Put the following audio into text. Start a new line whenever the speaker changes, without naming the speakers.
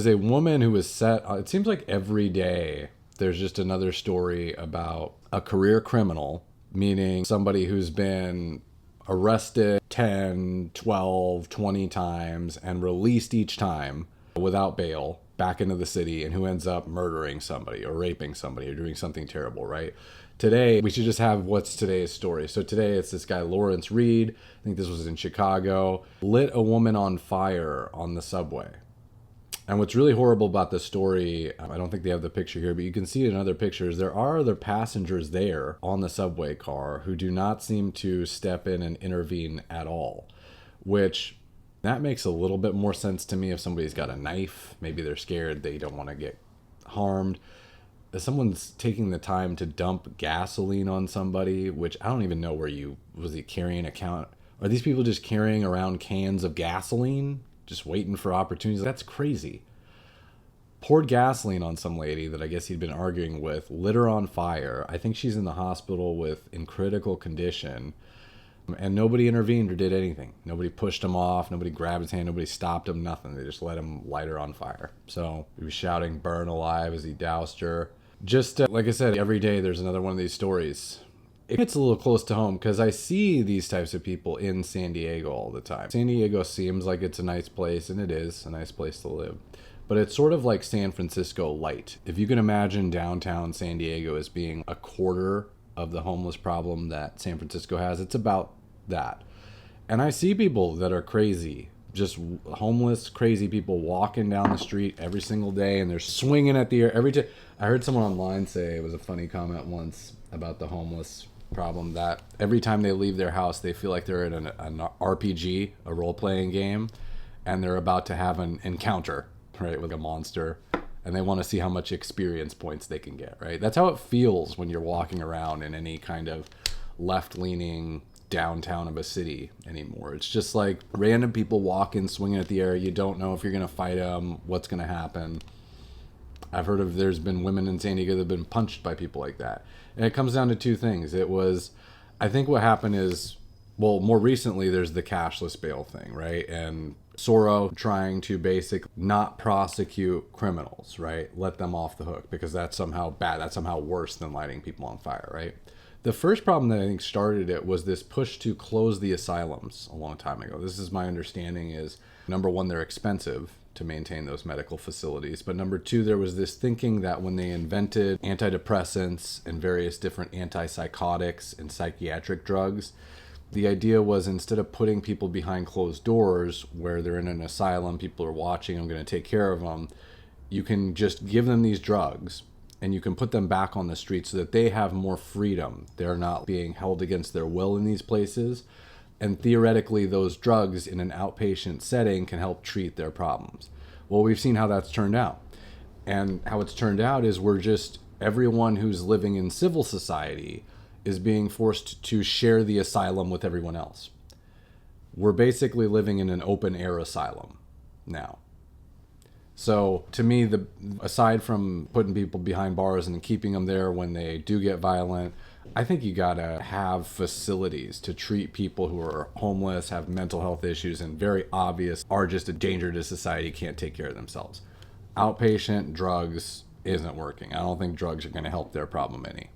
was a woman who was set, it seems like every day there's just another story about a career criminal, meaning somebody who's been arrested 10, 12, 20 times and released each time without bail back into the city, and who ends up murdering somebody or raping somebody or doing something terrible, right? Today, we should just have what's today's story. So today it's this guy, Lawrence Reed, I think this was in Chicago, lit a woman on fire on the subway. And what's really horrible about this story, I don't think they have the picture here, but you can see it in other pictures, there are other passengers there on the subway car who do not seem to step in and intervene at all, which that makes a little bit more sense to me if somebody's got a knife. Maybe they're scared, they don't want to get harmed. If someone's taking the time to dump gasoline on somebody, which I don't even know was he carrying a count? Are these people just carrying around cans of gasoline? Just waiting for opportunities? That's crazy. Poured gasoline on some lady that I guess he'd been arguing with, lit her on fire. I think she's in the hospital in critical condition. And nobody intervened or did anything. Nobody pushed him off. Nobody grabbed his hand. Nobody stopped him. Nothing. They just let him light her on fire. So he was shouting, "Burn alive," as he doused her. Just like I said, every day there's another one of these stories. It gets a little close to home because I see these types of people in San Diego all the time. San Diego seems like it's a nice place, and it is a nice place to live. But it's sort of like San Francisco light. If you can imagine downtown San Diego as being a quarter of the homeless problem that San Francisco has, it's about that. And I see people that are crazy, just homeless, crazy people walking down the street every single day, and they're swinging at the air every time. I heard someone online say, it was a funny comment once about the homeless problem, that every time they leave their house, they feel like they're in an RPG, a role-playing game, and they're about to have an encounter, right, with a monster, and they want to see how much experience points they can get, right? That's how it feels when you're walking around in any kind of left-leaning downtown of a city anymore. It's just like random people walking, swinging at the air. You don't know if you're going to fight them, what's going to happen. I've heard there's been women in San Diego that have been punched by people like that. And it comes down to two things. I think what happened is, well, more recently, there's the cashless bail thing, right? And Soros trying to basically not prosecute criminals, right? Let them off the hook because that's somehow bad. That's somehow worse than lighting people on fire, right? The first problem that I think started it was this push to close the asylums a long time ago. This is my understanding is, number one, they're expensive to maintain those medical facilities. But number two, there was this thinking that when they invented antidepressants and various different antipsychotics and psychiatric drugs, the idea was instead of putting people behind closed doors where they're in an asylum, people are watching, I'm going to take care of them, you can just give them these drugs and you can put them back on the street so that they have more freedom. They're not being held against their will in these places. And theoretically, those drugs in an outpatient setting can help treat their problems. Well, we've seen how that's turned out. And how it's turned out is everyone who's living in civil society is being forced to share the asylum with everyone else. We're basically living in an open air asylum now. So to me, aside from putting people behind bars and keeping them there when they do get violent, I think you gotta have facilities to treat people who are homeless, have mental health issues, and very obvious are just a danger to society, can't take care of themselves. Outpatient drugs isn't working. I don't think drugs are gonna help their problem any.